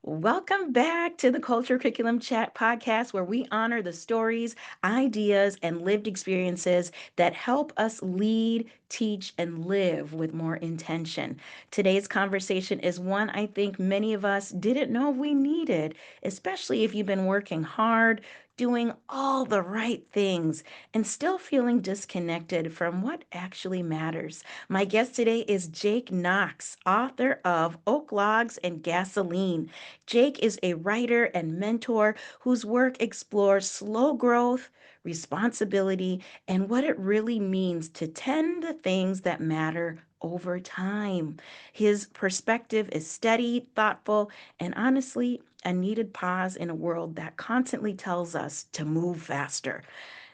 Welcome back to the Culture Curriculum Chat podcast, where we honor the stories, ideas, and lived experiences that help us lead, teach, and live with more intention. Today's conversation is one I think many of us didn't know we needed, especially if you've been working hard, doing all the right things, and still feeling disconnected from what actually matters. My guest today is Jake Knox, author of Oak Logs and Gasoline. Jake is a writer and mentor whose work explores slow growth, responsibility, and what it really means to tend the things that matter over time. His perspective is steady, thoughtful, and honestly, a needed pause in a world that constantly tells us to move faster.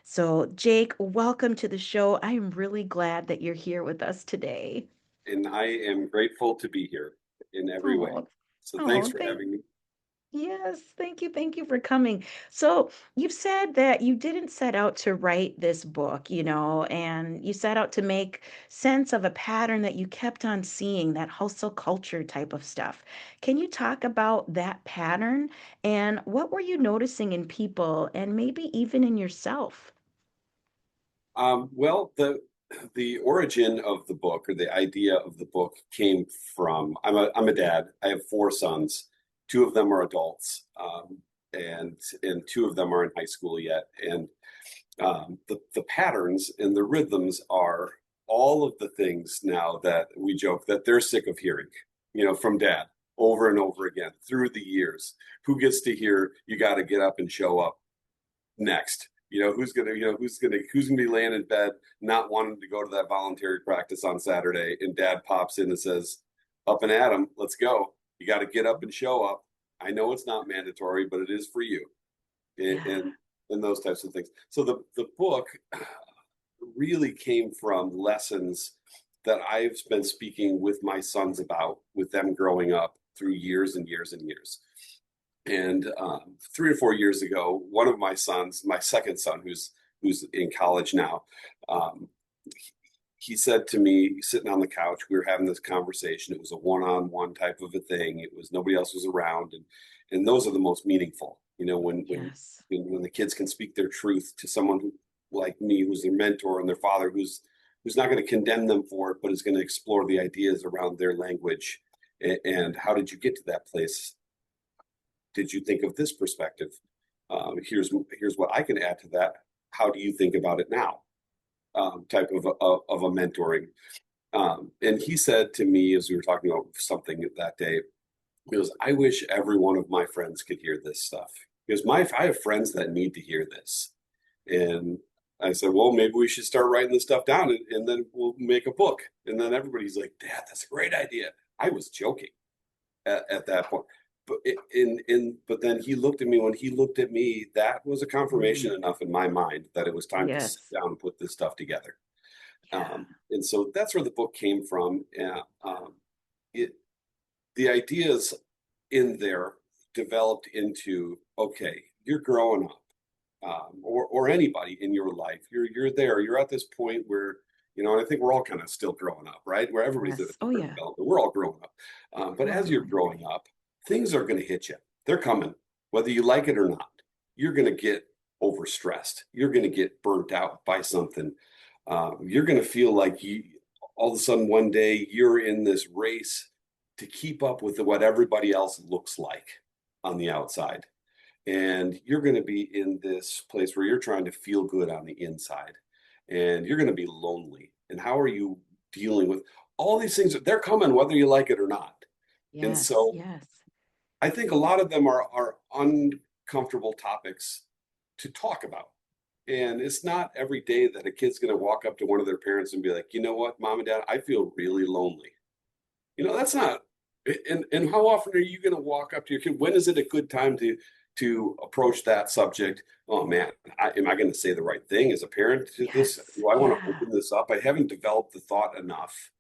So, Jake, welcome to the show. I am really glad that you're here with us today. And I am grateful to be here in every way. Oh, So thanks oh, for thank having me. Yes, thank you. Thank you for coming. So, you've said that you didn't set out to write this book, and you set out to make sense of a pattern that you kept on seeing, that hustle culture type of stuff. Can you talk about that pattern and what were you noticing in people and maybe even in yourself? Well, the origin of the book or the idea of the book came from I'm a dad. I have four sons. Two of them are adults, and two of them are in high school yet. And the patterns and the rhythms are all of the things now that we joke that they're sick of hearing, from dad over and over again through the years. Who gets to hear you got to get up and show up next? Who's gonna be laying in bed not wanting to go to that voluntary practice on Saturday, and dad pops in and says, "Up and at 'em, let's go. You got to get up and show up. I know it's not mandatory, but it is for you." and Yeah. and, and those types of things. So the book really came from lessons that I've been speaking with my sons about, with them growing up through years and years and years. And 3 or 4 years ago, one of my sons, my second son, who's in college now, um, he said to me, sitting on the couch, we were having this conversation. It was a one-on-one type of a thing. It was nobody else was around, and those are the most meaningful. Yes. When the kids can speak their truth to someone like me, who's their mentor, and their father, who's not going to condemn them for it, but is going to explore the ideas around their language. And how did you get to that place? Did you think of this perspective? Here's what I can add to that. How do you think about it now? Type of a mentoring. And he said to me, as we were talking about something that day, he goes, "I wish every one of my friends could hear this stuff, because I have friends that need to hear this." And I said, "Well, maybe we should start writing this stuff down, and then we'll make a book." And then everybody's like, "Dad, that's a great idea." I was joking at that point. But then he looked at me. When he looked at me, that was a confirmation Mm, enough in my mind that it was time to sit yes. down and put this stuff together. Yeah. And so that's where the book came from. It The ideas in there developed into, okay, you're growing up, or anybody in your life, you're at this point where, and I think we're all kind of still growing up, right? Where everybody's at a Yes. Oh, different yeah. development. We're all growing up, but We're all as you're growing up. growing up, things are going to hit you. They're coming, whether you like it or not. You're going to get overstressed. You're going to get burnt out by something. You're going to feel like all of a sudden one day you're in this race to keep up with what everybody else looks like on the outside. And you're going to be in this place where you're trying to feel good on the inside, and you're going to be lonely. And how are you dealing with all these things? They're coming whether you like it or not. And Yes. so Yes. I think a lot of them are uncomfortable topics to talk about. And it's not every day that a kid's going to walk up to one of their parents and be like, "You know what, mom and dad, I feel really lonely." That's not. And how often are you going to walk up to your kid? When is it a good time to approach that subject? Oh man, am I going to say the right thing as a parent to this? Yes. Do I want to Yeah. open this up? I haven't developed the thought enough.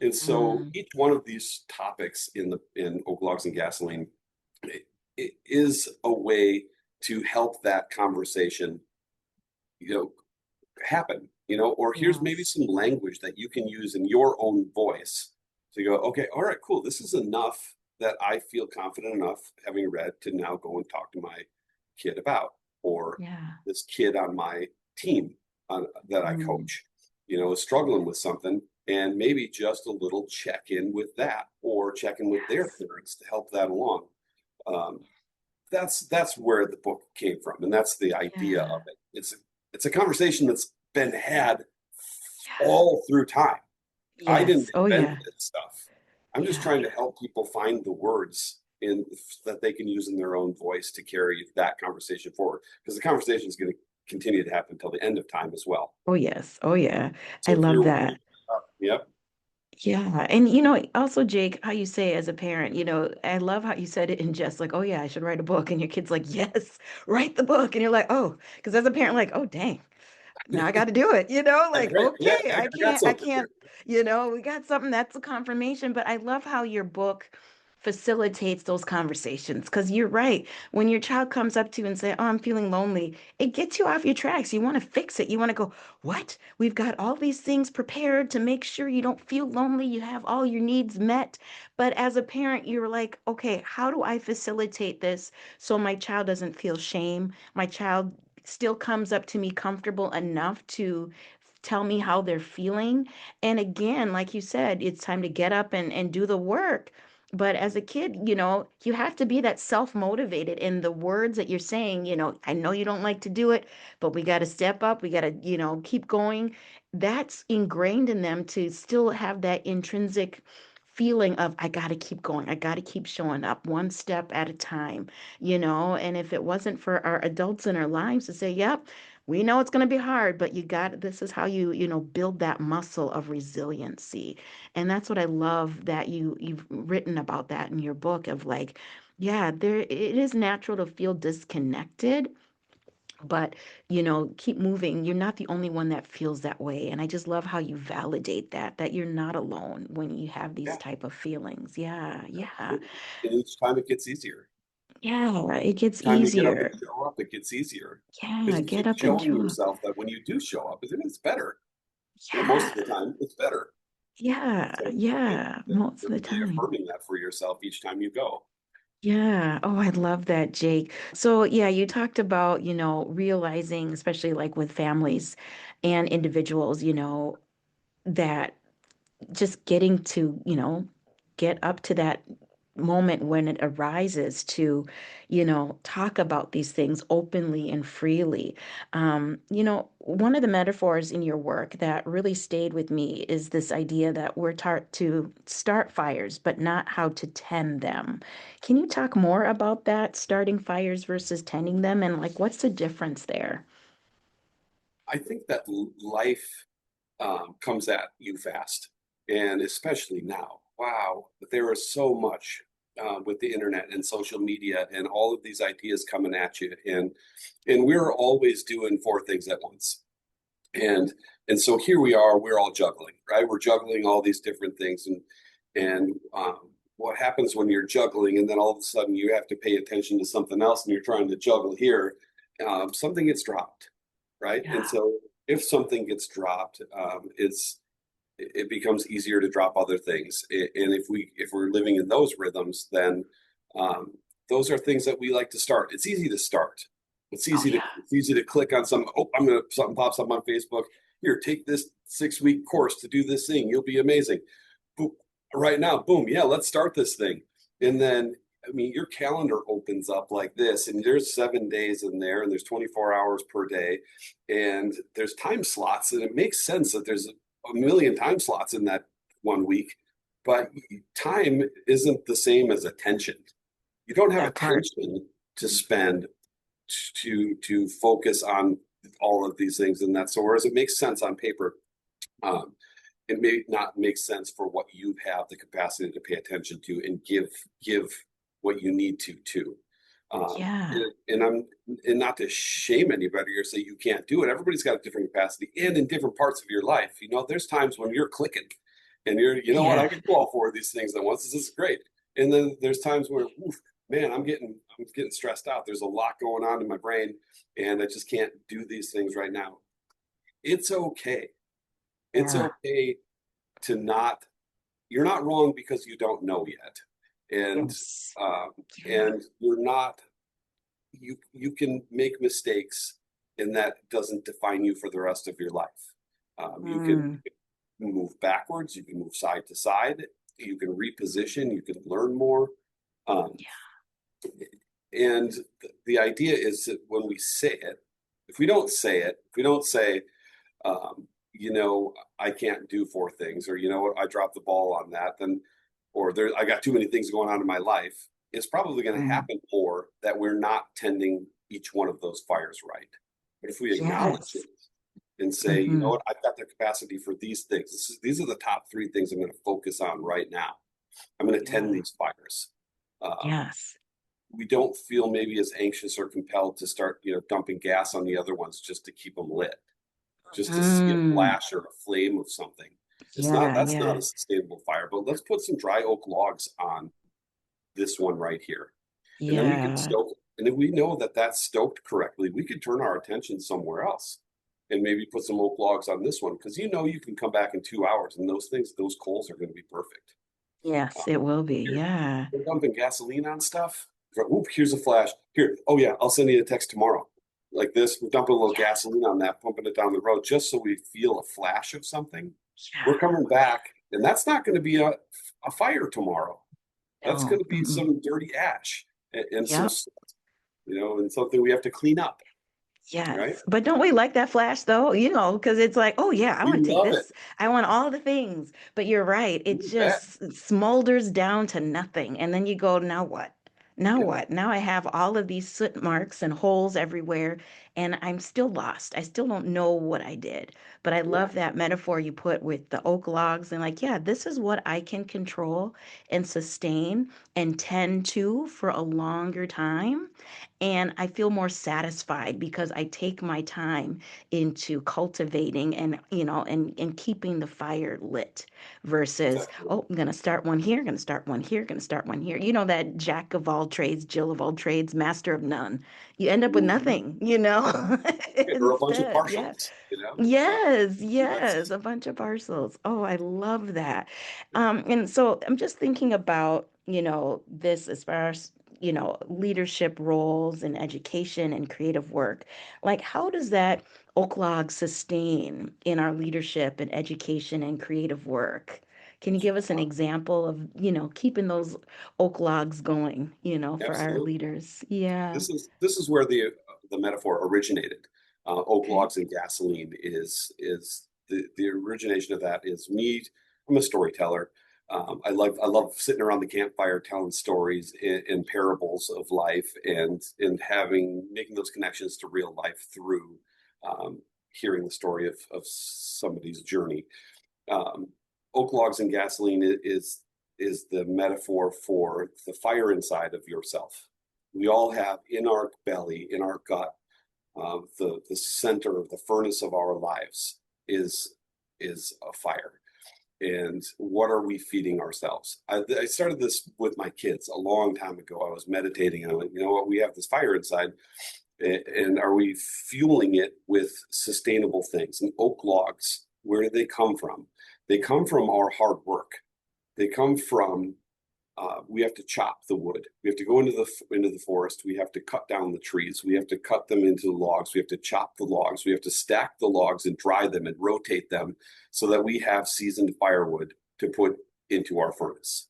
And so Mm, each one of these topics in Oak Logs and Gasoline, it is a way to help that conversation, you know, happen. or here's maybe Yes. some language that you can use in your own voice to go, okay, all right, cool. This is enough that I feel confident enough having read to now go and talk to my kid about, or Yeah. this kid on my team that I Mm. coach, is struggling with something, and maybe just a little check in with that, or check in with their Yes. parents to help that along. Um, that's where the book came from, and that's the idea Yeah. of it. It's a conversation that's been had Yes. all through time. I didn't Yes. Oh, invent yeah. this stuff. I'm just Yeah. trying to help people find the words in that they can use in their own voice to carry that conversation forward, because the conversation is going to continue to happen until the end of time as well. Oh, yes. Oh, yeah. I So if love you're willing, that. yep, Yeah. And, also, Jake, how you say as a parent, I love how you said it in jest, like, oh, yeah, I should write a book. And your kid's like, yes, write the book. And you're like, oh, because as a parent, like, oh, dang. Now I got to do it, like, yeah, okay, I got I something here. can't, we got something that's a confirmation. But I love how your book facilitates those conversations because you're right. When your child comes up to you and say, oh, I'm feeling lonely, it gets you off your tracks. You want to fix it. You want to go, what? We've got all these things prepared to make sure you don't feel lonely. You have all your needs met. But as a parent, you're like, okay, how do I facilitate this so my child doesn't feel shame? My child still comes up to me comfortable enough to tell me how they're feeling. And again, like you said, it's time to get up and do the work. But as a kid, you have to be that self-motivated in the words that you're saying, I know you don't like to do it, but we got to step up. We got to, keep going. That's ingrained in them to still have that intrinsic feeling of, I got to keep going. I got to keep showing up one step at a time, and if it wasn't for our adults in our lives to say, yep, we know it's going to be hard, but this is how you build that muscle of resiliency. And that's what I love that you've written about that in your book of like, yeah, it is natural to feel disconnected, but keep moving. You're not the only one that feels that way. And I just love how you validate that you're not alone when you have these Yeah, type of feelings. Yeah, yeah, absolutely. And each time it gets easier. yeah. It gets Time you get up and easier. show up, it gets easier because Yeah, you get keep up and showing show up. yourself that when you do show up, it's better. Most of the Yeah, time, it's better. yeah, So yeah, most of you're the time. reaffirming that for yourself each time you go. Yeah. Oh, I love that, Jake. So, yeah, you talked about, realizing, especially like with families and individuals, that just getting to, get up to that moment when it arises to, talk about these things openly and freely. One of the metaphors in your work that really stayed with me is this idea that we're taught to start fires, but not how to tend them. Can you talk more about that, starting fires versus tending them, and like what's the difference there? I think that life comes at you fast, and especially now. Wow, there is so much with the internet and social media and all of these ideas coming at you, and we're always doing four things at once. And and so here we are, we're all juggling, right? We're juggling all these different things, and what happens when you're juggling, and then all of a sudden you have to pay attention to something else, and you're trying to juggle here, something gets dropped, right? And Yeah. so if something gets dropped, it becomes easier to drop other things. And if we're living in those rhythms, then um, those are things that we like to start. It's easy to start. Oh, yeah. It's easy to click on some. Oh, I'm gonna something pops up on Facebook. Here, take this 6 week course to do this thing. You'll be amazing. Boom, right now, boom, yeah, let's start this thing. And then I mean, your calendar opens up like this, and there's 7 days in there, and there's 24 hours per day, and there's time slots, and it makes sense that there's a million time slots in that 1 week, but time isn't the same as attention. You don't have That part. attention to spend to focus on all of these things, and that so whereas it makes sense on paper, um, it may not make sense for what you have the capacity to pay attention to and give what you need to. Yeah. And not to shame anybody or say you can't do it. Everybody's got a different capacity and in different parts of your life. There's times when you're clicking and you know what, I Yeah. can do all four of these things at once. This is great. And then there's times where, oof, man, I'm getting stressed out. There's a lot going on in my brain and I just can't do these things right now. it's okay. It's Yeah. okay to not, you're not wrong because you don't know yet. And Yes. um, Yeah. and you're not, you can make mistakes and that doesn't define you for the rest of your life. You can Mm. move backwards, you can move side to side, you can reposition, you can learn more. Um, and the idea is that when we say it, if we don't say it, if we don't say, you know, I can't do four things, or you know what, I dropped the ball on that, then, or there, I got too many things going on in my life, it's probably going to Mm. happen more that we're not tending each one of those fires right. But if we acknowledge Yes. it and say, you know Hmm. what, I've got the capacity for these things. These are the top three things I'm going to focus on right now. I'm going to tend Yeah. these fires. Um, Yes. we don't feel maybe as anxious or compelled to start, you know, dumping gas on the other ones just to keep them lit, just to see a Mm. flash or a flame of something. It's not, Yeah. that's not Yeah. a sustainable fire, but let's put some dry oak logs on this one right here. And then we can Yeah. stoke it. And if we know that that's stoked correctly, we could turn our attention somewhere else and maybe put some oak logs on this one because you know you can come back in 2 hours and those things, those coals are going to be perfect. Yes, Um, it will be. here, Yeah. we're dumping gasoline on stuff. Oop, here's a flash. Here, oh yeah, I'll send you a text tomorrow. Like this, we're dumping a little Yeah. gasoline on that, pumping it down the road just so we feel a flash of something. Yeah. We're coming back, and that's not going to be a fire tomorrow. That's going No. to be Mm-mm. some dirty ash and some, Yep. you know, and something we have to clean up, right? Yes. But don't we like that flash though? Because it's like, oh yeah, I We want to take love it. this. I want all the things. But you're right. It You bet. just smolders down to nothing. And then you go, now what? Now Yep. what? Now I have all of these soot marks and holes everywhere, and I'm still lost. I still don't know what I did. But I Yeah. love that metaphor you put with the oak logs and like, yeah, this is what I can control and sustain and tend to for a longer time. And I feel more satisfied because I take my time into cultivating and keeping the fire lit versus, Exactly. oh, I'm going to start one here, going to start one here, going to start one here. You know, that jack of all trades, Jill of all trades, master of none. You end up with Mhm. nothing, Or a bunch of instead. Yeah. partials, you know? Yes, yes, That's, a bunch of parcels. Oh, I love that. And so I'm just thinking about, this as far as, leadership roles in education and creative work. Like, how does that oak log sustain in our leadership and education and creative work? Can you give us an uh, example of, keeping those oak logs going, for our absolutely. leaders? Yeah. This is where the metaphor originated. Oak Okay. logs and gasoline is the origination of that is me. I'm a storyteller. I love sitting around the campfire telling stories and parables of life and having making those connections to real life through um, hearing the story of somebody's journey. Um, Oak logs and gasoline is the metaphor for the fire inside of yourself. We all have in our belly, in our gut, the center, the furnace of our lives is is a fire. And what are we feeding ourselves? I started this with my kids a long time ago. I was meditating and I went, you know what, we have this fire inside, and are we fueling it with sustainable things? And oak logs, where do they come from? They come from our hard work. They come from we have to chop the wood. We have to go into the forest. We have to cut down the trees. We have to cut them into logs. We have to chop the logs. We have to stack the logs and dry them and rotate them so that we have seasoned firewood to put into our furnace.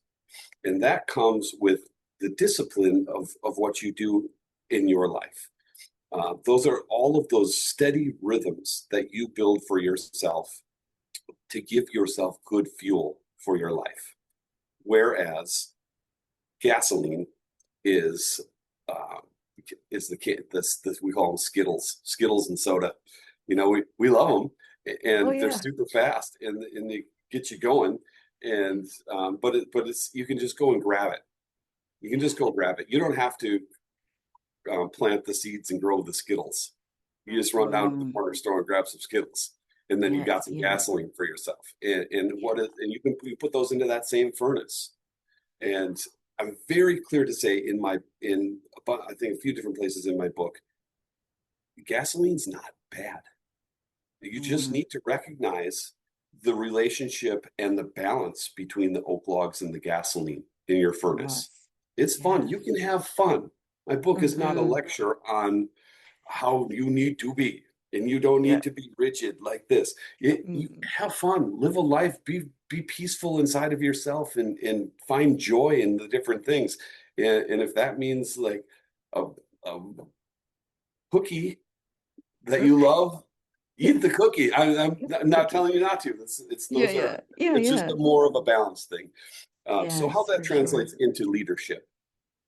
And that comes with the discipline of what you do in your life. Those are all of those steady rhythms that you build for yourself to give yourself good fuel for your life. Whereas gasoline is uh, is this we call them Skittles and soda. You know, we love them Oh, and they're yeah. super fast and they get you going. And but it's you can just go and grab it. You can just go grab it. You don't have to plant the seeds and grow the Skittles. You just run down to the Mm-mm. corner store and grab some Skittles, and then you got Yes, some yes. gasoline for yourself. And Yeah. what is and you put those into that same furnace. And I'm very clear to say in I think a few different places in my book, gasoline's not bad. You just Mm, need to recognize the relationship and the balance between the oak logs and the gasoline in your furnace. yes. It's fun. Yes. You can have fun. My book is not a Mm-hmm. lecture on how you need to be, and you don't Yeah. need to be rigid like this. You Mm, have fun, live a life, be peaceful inside of yourself, and find joy in the different things. And if that means like a, a cookie that you okay. love, eat the cookie. I'm not Cookie. telling you not to. It's Yeah, those are yeah. Yeah, it's just yeah. a more of a balance thing. So how Yes, that for sure. translates into leadership,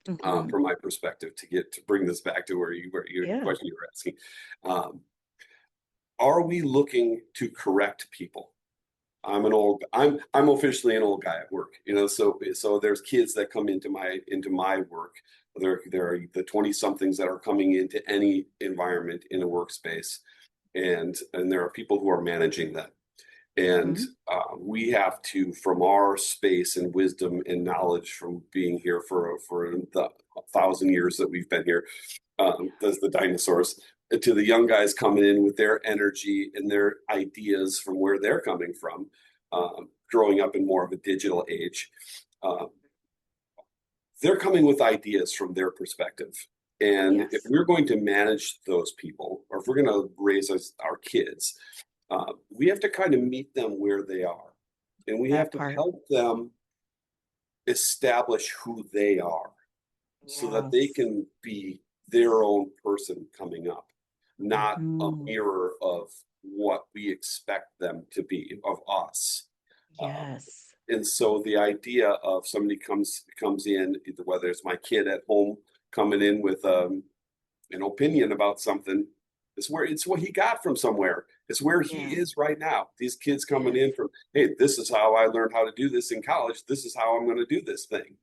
Mm-hmm. from my perspective, to bring this back to where your Yeah. question you were asking, um, are we looking to correct people? I'm officially an old guy at work, so there's kids that come into my work. There are the 20 somethings that are coming into any environment in a workspace, and there are people who are managing them. And Mm-hmm. we have to, from our space and wisdom and knowledge from being here for the 1,000 years that we've been here, as the dinosaurs, to the young guys coming in with their energy and their ideas from where they're coming from, growing up in more of a digital age. Um, they're coming with ideas from their perspective. And if Yes. we're going to manage those people, or if we're going to raise our kids, we have to kind of meet them where they are. And we have That to part. help them establish who they are so that they Yes. can be their own person coming up, not a Mm-hmm. mirror of what we expect them to be of us. Uh, Yes. and so the idea of somebody comes in, either whether it's my kid at home coming in with an opinion about something, it's what he got from somewhere. It's where he Yeah. is right now. These kids coming Yes. in from, hey, this is how I learned how to do this in college. This is how I'm going to do this thing.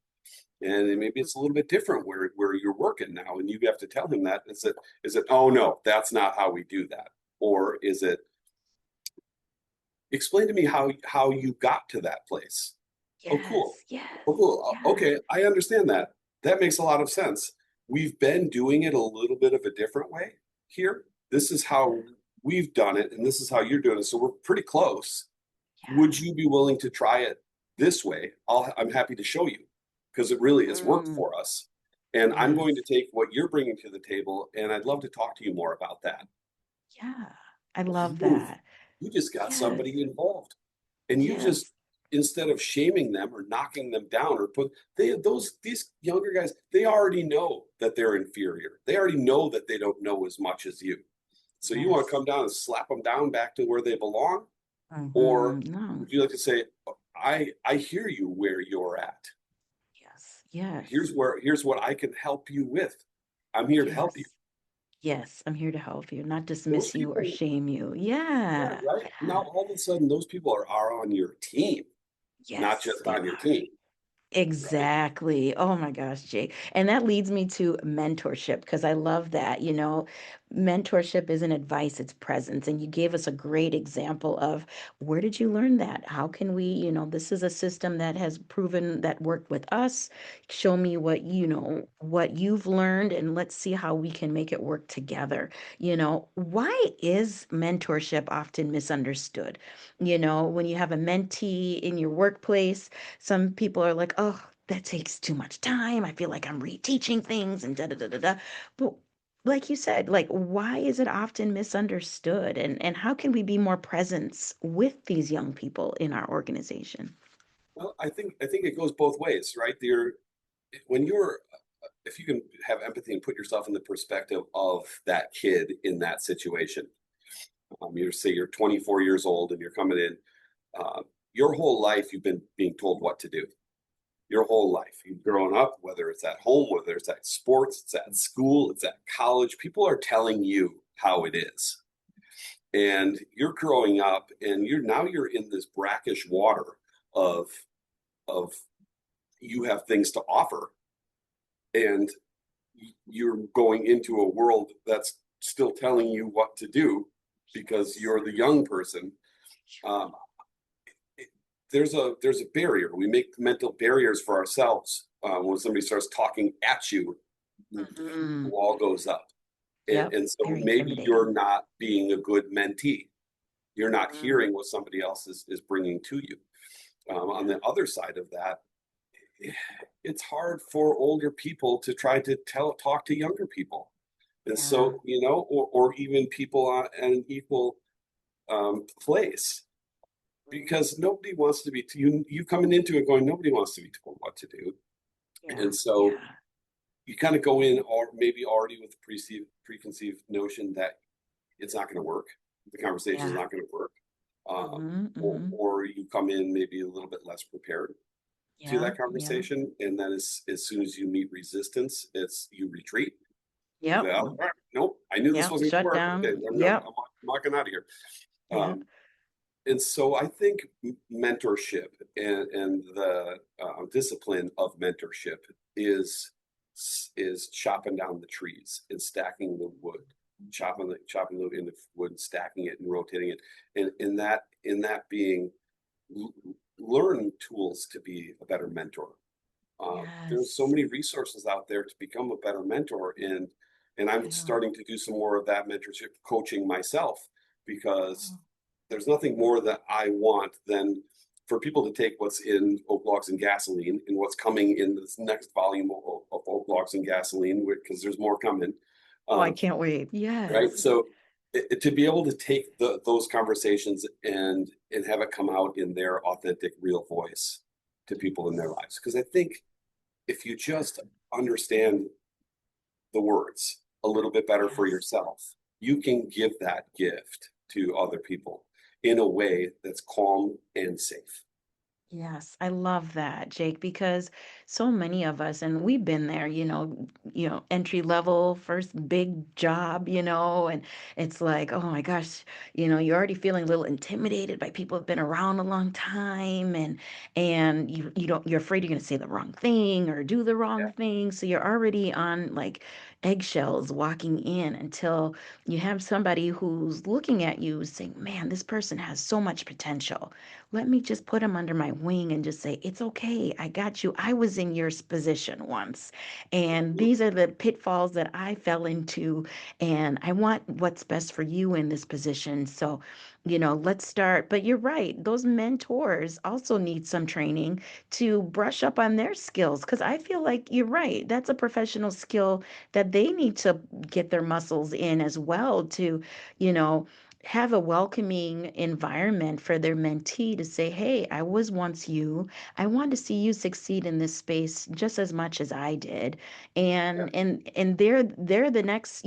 And maybe it's a little bit different where you're working now, and you have to tell him that. Is it, oh no, that's not how we do that? Or is it, explain to me how you got to that place? Oh, cool. Yes. Yes. Oh, cool. Yeah. Okay, I understand that. That makes a lot of sense. We've been doing it a little bit of a different way here. This is how we've done it, and this is how you're doing it. So we're pretty close. Yeah. Would you be willing to try it this way? I'm happy to show you because it's worked Mm, for us. And I'm going to yes. take what you're bringing to the table, and I'd love to talk to you more about that. Yeah. I love Boom. that. You just got Yes. somebody involved. And you just, Yes. instead of shaming them or knocking them down or these younger guys, they already know that they're inferior. They already know that they don't know as much as you. So you want to Yes. come down and slap them down back to where they belong? Or Mm-hmm. No. would you like to say, I hear you where you're at. Yes. Yes. Here's what I can help you with. I'm here to help you. Yes. Yes. I'm here to help you, not Those dismiss you or people, shame you. yeah, Yeah. right. Now Yeah. all of a sudden those people are on your team, not Yes, just they on your are. team, right? Exactly. Oh my gosh, Jake. And that leads me to mentorship because I love that. Mentorship isn't advice, it's presence. And you gave us a great example of where did you learn that? How can we, this is a system that has proven that worked with us. Show me what you've learned, and let's see how we can make it work together. Why is mentorship often misunderstood? When you have a mentee in your workplace, some people are like, oh, that takes too much time. I feel like I'm reteaching things and da da da da da. But like you said, like why is it often misunderstood? And how can we be more presence with these young people in our organization? Well, I think it goes both ways, right? When you're if you can have empathy and put yourself in the perspective of that kid in that situation, you say you're 24 years old and you're coming in. Uh, your whole life you've been being told what to do. Your whole life you've grown up, whether it's at home, whether it's at sports, it's at school, it's at college. People are telling you how it is, and you're growing up, and you're in this brackish water of of you have things to offer, and you're going into a world that's still telling you what to do because Yes. you're the young person. Um, there's a barrier. We make mental barriers for ourselves when somebody starts talking at you. The Hmm. wall goes up, and, Yep. and so Very maybe you're intimidating. not being a good mentee. You're not Mm, hearing what somebody else is bringing to you. On the other side of that, it's hard for older people to try to talk to younger people. And yeah, so, or even people on an equal place, because nobody wants to be, you coming into it going, nobody wants to be told what to do. yeah, And so yeah, you kind of go in, or maybe already with a preconceived notion that it's not going to work. The conversation is yeah. not going to work. Um, Hmm, or, hmm. or you come in maybe a little bit less prepared to Yeah, that yeah, conversation. And then as soon as you meet resistance, you retreat. You yep, say, oh, nope, I knew this yep. wasn't going to Shut work. Okay, down. I'm Yep, walking out of here. yep. Um, and so I think mentorship and the discipline of mentorship is is chopping down the trees and stacking the wood, chopping the wood, stacking it and rotating it, and in that being learn tools to be a better mentor. There's so Yes. many resources out there to become a better mentor, and I'm Yeah. starting to do some more of that mentorship coaching myself, because Oh, there's nothing more that I want than for people to take what's in Oak Logs and Gasoline and what's coming in this next volume of Oak Logs and Gasoline, because there's more coming. oh, I Um, can't wait. right. Yes. So to be able to take those conversations and have it come out in their authentic, real voice to people in their lives, because I think if you just understand the words a little bit better for Yes. yourself, you can give that gift to other people in a way that's calm and safe. Yes, I love that, Jake, because so many of us, and we've been there, entry level, first big job, and it's like, oh my gosh, you're already feeling a little intimidated by people who've been around a long time, and you're afraid you're gonna say the wrong thing or do the wrong Yeah. thing, so you're already on like eggshells walking in until you have somebody who's looking at you saying, man, this person has so much potential. Let me just put him under my wing and just say, it's okay. I got you. I was in your position once. And these are the pitfalls that I fell into. And I want what's best for you in this position. So, let's start. But you're right. Those mentors also need some training to brush up on their skills. Because I feel like you're right. That's a professional skill that they need to get their muscles in as well to, you know, have a welcoming environment for their mentee to say, "Hey, I was once you. I want to see you succeed in this space just as much as I did." Yeah. And they're the next,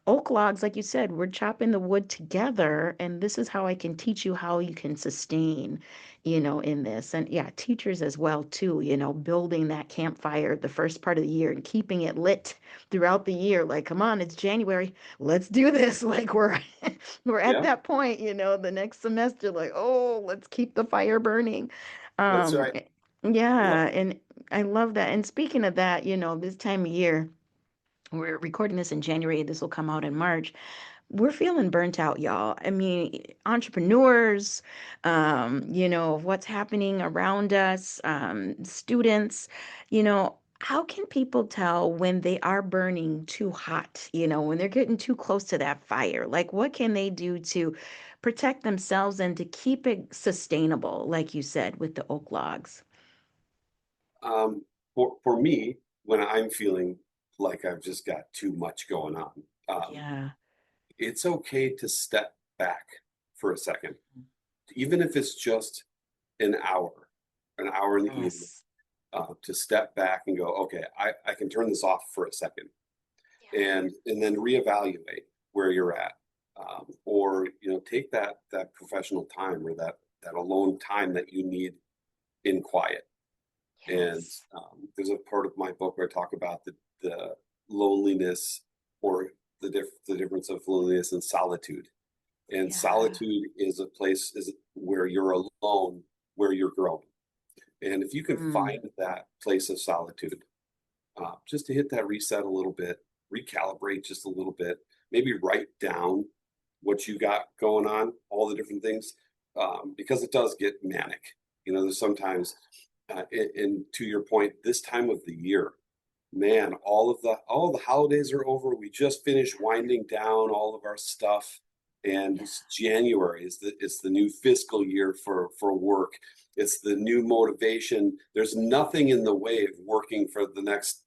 oak logs, like you said, we're chopping the wood together, and this is how I can teach you how you can sustain, in this. And yeah, teachers as well too, building that campfire the first part of the year and keeping it lit throughout the year. Like, come on, it's January. Let's do this. Like we're at Yeah. that point, the next semester, like, oh, let's keep the fire burning. That's Um, right. eh, Yep. yeah, and I love that. And speaking of that, this time of year, we're recording this in January, this will come out in March. We're feeling burnt out, y'all. I mean, entrepreneurs, of what's happening around us, students, how can people tell when they are burning too hot, when they're getting too close to that fire? Like, what can they do to protect themselves and to keep it sustainable, like you said, with the oak logs? Um, for me, when I'm feeling like I've just got too much going on, Yeah. it's okay to step back for a second, even if it's just an hour in the evening, Yes. to step back and go, okay, I can turn this off for a second, Yeah. and then reevaluate where you're at, or take that professional time, or that alone time that you need in quiet. And Yes. there's a part of my book where I talk about the loneliness, or the difference of loneliness and solitude. And Yeah. solitude is a place is where you're alone, where you're growing. And if you can Mm. find that place of solitude, just to hit that reset a little bit, recalibrate just a little bit, maybe write down what you got going on, all the different things, because it does get manic. There's sometimes, and to your point, this time of the year, man, all the holidays are over. We just finished winding down all of our stuff, and Yeah. it's January. It's the new fiscal year for work. It's the new motivation. There's nothing in the way of working for the next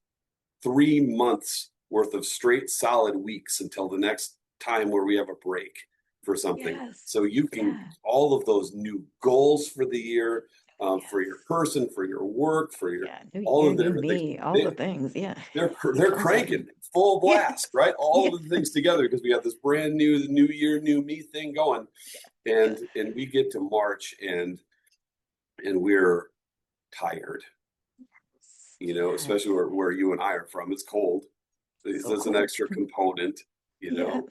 3 months worth of straight solid weeks until the next time where we have a break for something. Yes. So you can Yeah. all of those new goals for the year, for your Yes. person, for your work, for your Yeah. New all year, of the new different things. me, all the They, things. Yeah. they're Becomes like, cranking full yes. blast, right? All Yes. of the things together because we have this brand new New Year, new me thing going, Yeah. and we get to March and we're tired, especially Yes. where you and I are from. It's cold. So There's an cool. extra component, Yes.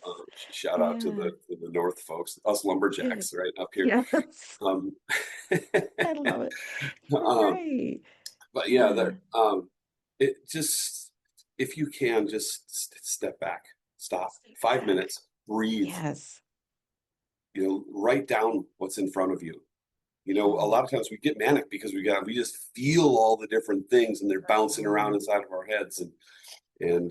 shout out to Yeah. the North folks, us Yeah. lumberjacks right up here. Yes. Um, I love it. You're um, right. but yeah, Yeah. there, it just, if you can just step back, stop Stay 5 minutes, back. breathe, Yes. write down what's in front of you. A Yeah. lot of times we get manic because we just feel all the different things and they're bouncing around Oh, inside of our heads, and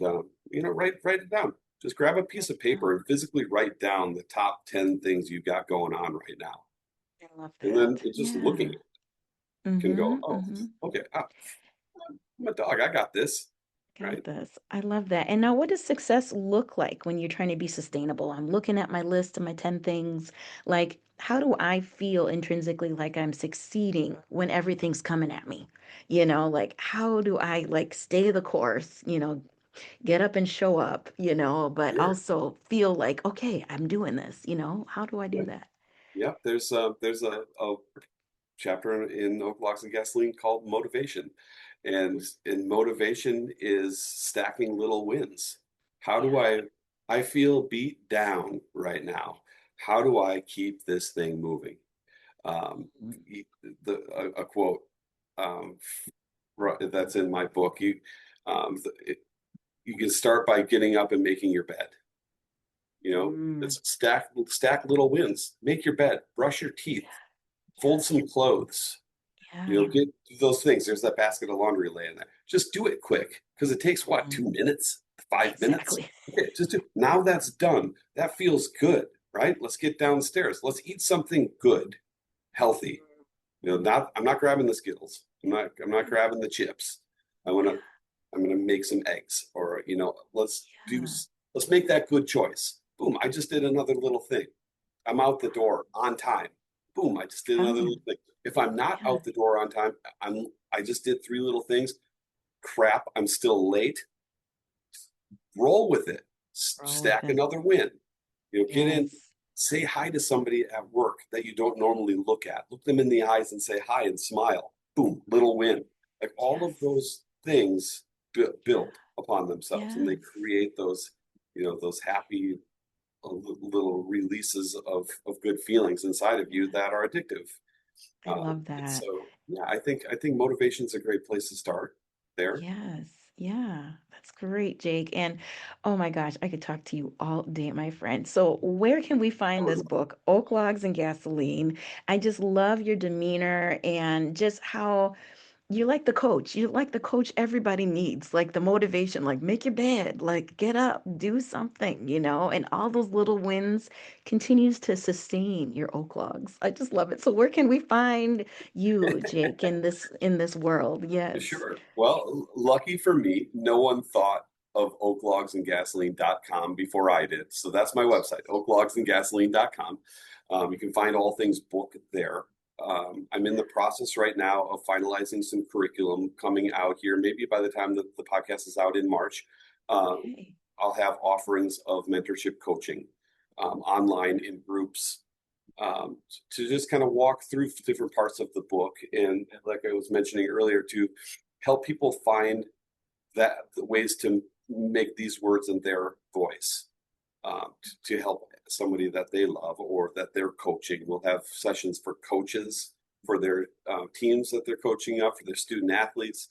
write it down. Just grab a write piece of it down. paper and physically write down the top 10 things you've got going on right now. I love And then that. just looking Yeah. at it can go, Mm-hmm. oh, Mm-hmm. okay, I'm a dog, I got this, Got right? this. I love that. And now, what does success look like when you're trying to be sustainable? I'm looking at my list of my 10 things. Like, how do I feel intrinsically like I'm succeeding when everything's coming at me? Like, how do I like stay the course, get up and show up, but Sure. also feel like, okay, I'm doing this, How do I do Yep. that? Yep. There's a chapter in Oak Logs and Gasoline called Motivation. And motivation is stacking little wins. How do Yeah. I feel beat down right now? How do I keep this thing moving? Um, Mm. a quote um, that's in my book. Um, you can start by getting up and making your bed. Mm. It's stack little wins. Make your bed, brush your teeth, fold Yes. some clothes. Yeah. Get those things. There's that basket of laundry laying there. Just do it quick because it takes what, Mhm. 2 minutes, 5 minutes? Exactly. Okay, just do. Now that's done. That feels good, right? Let's get downstairs. Let's eat something good, healthy. Not I'm not grabbing the Skittles. I'm not grabbing the chips. I want to. I'm going to make some eggs, or Yeah. let's make that good choice. Boom! I just did another little thing. I'm out the door on time. Boom! I just did another little Time. thing. If I'm not Yeah. out the door on time, I just did three little things. Crap! I'm still late. Roll with it. Roll with Stack it. another win. Get in. Yes. Say hi to somebody at work that you don't normally look at. Look them in the eyes and say hi and smile. Boom! Little win. Like all of Yes. those things Yeah. build upon themselves, and they Yes. create those happy little releases of good feelings inside of you Yeah. that are addictive. I love And that. so, yeah, I think motivation's a great place to start there. Yes. Yeah. That's great, Jake. And oh my gosh, I could talk to you all day, my friend. So, where can we find this book, Oak Logs and Gasoline? I just love your demeanor and just how you like the coach. You like the coach everybody needs, like the motivation, like make your bed, like get up, do something, and all those little wins continues to sustain your oak logs. I just love it. So where can we find you, Jake, in this world? Yes. Sure. Well, lucky for me, no one thought of oaklogsandgasoline.com before I did. So that's my website, oaklogsandgasoline.com. You can find all things book there. I'm in the process right now of finalizing some curriculum coming out here. Maybe by the time that the podcast is out in March, um, Okay. I'll have offerings of mentorship coaching online in groups, to just kind of walk through different parts of the book, and like I was mentioning earlier, to help people find the ways to make these words in their voice, to help somebody that they love or that they're coaching. We'll have sessions for coaches for their teams that they're coaching up, for their student athletes,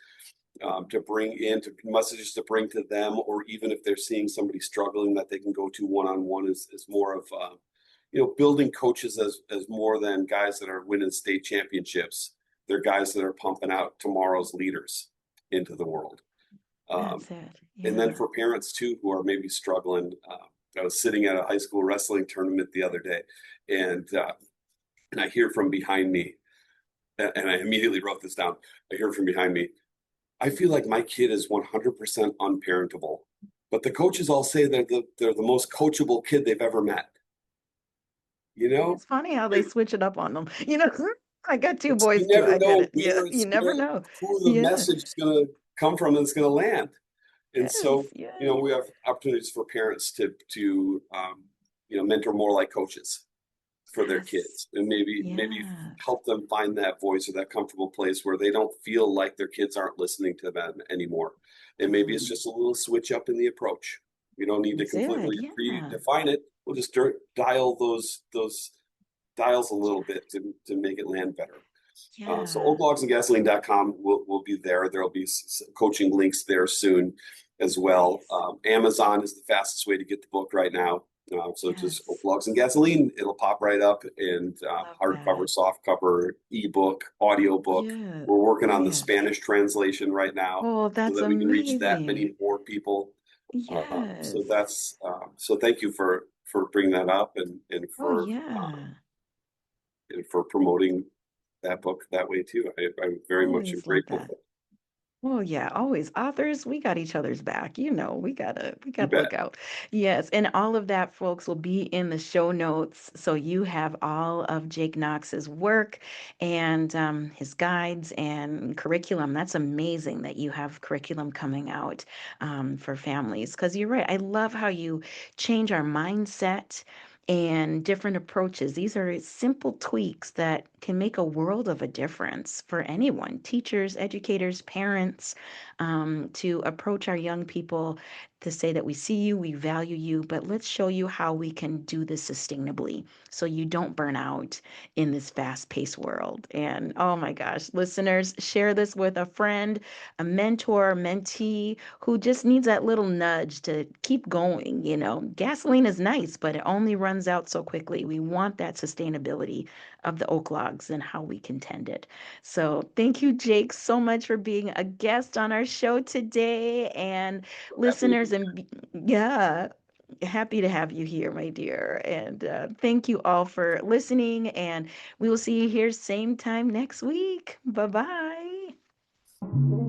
to bring into messages to bring to them, or even if they're seeing somebody struggling that they can go to one-on-one, is more of building coaches as more than guys that are winning state championships. They're guys that are pumping out tomorrow's leaders into the world. um, That's it. and then Yeah. for parents too who are maybe struggling, I was sitting at a high school wrestling tournament the other day, and and I hear from behind me, and I immediately wrote this down. I hear from behind me, I feel like my kid is 100% unparentable, but the coaches all say they're the most coachable kid they've ever met. You know, It's funny how they switch it up on them. You know, I got two you boys too. never I get know it. Yeah, where you it's never gonna, know. who the Yeah. message is gonna come from, and it's gonna land. And Yes, so, yes, we have opportunities for parents to mentor more like coaches for their yes, kids, and maybe yes, help them find that voice or that comfortable place where they don't feel like their kids aren't listening to them anymore. And maybe it's mm, just a little switch up in the approach. We don't need to that's it. completely Yeah, redefine it. We'll just dial those dials a little bit to make it land better. So yeah, oldlogsandgasoline.com will be there. There'll be coaching links there soon as well. nice. Amazon is the fastest way to get the book right now. So just Old Yes, Logs and Gasoline, it'll pop right up, and love hardcover, that. softcover, ebook, audiobook. Yeah, We're working on the yes. Spanish translation right now Oh, so that's that we can reach that amazing. many more people. So Yes. that's so thank you for bringing that up, Oh, yeah. and for promoting that book that way too. I'm very much Always love grateful that. for it. Well, yeah, always authors, we got each other's back. We You gotta look bet. out. Yes, and all of that, folks, will be in the show notes. So you have all of Jake Knox's work and his guides and curriculum. That's amazing that you have curriculum coming out for families. Because you're right. I love how you change our mindset and different approaches. These are simple tweaks that can make a world of a difference for anyone, teachers, educators, parents, to approach our young people to say that we see you, we value you, but let's show you how we can do this sustainably so you don't burn out in this fast paced world. And oh my gosh, listeners, share this with a friend, a mentor, mentee who just needs that little nudge to keep going. Gasoline is nice, but it only runs out so quickly. We want that sustainability of the oak logs and how we contend it. So, thank you, Jake, so much for being a guest on our show today. And Happy to be listeners, and yeah, happy to have you here, my dear. And thank you all for listening. And we will see you here same time next week. Bye bye.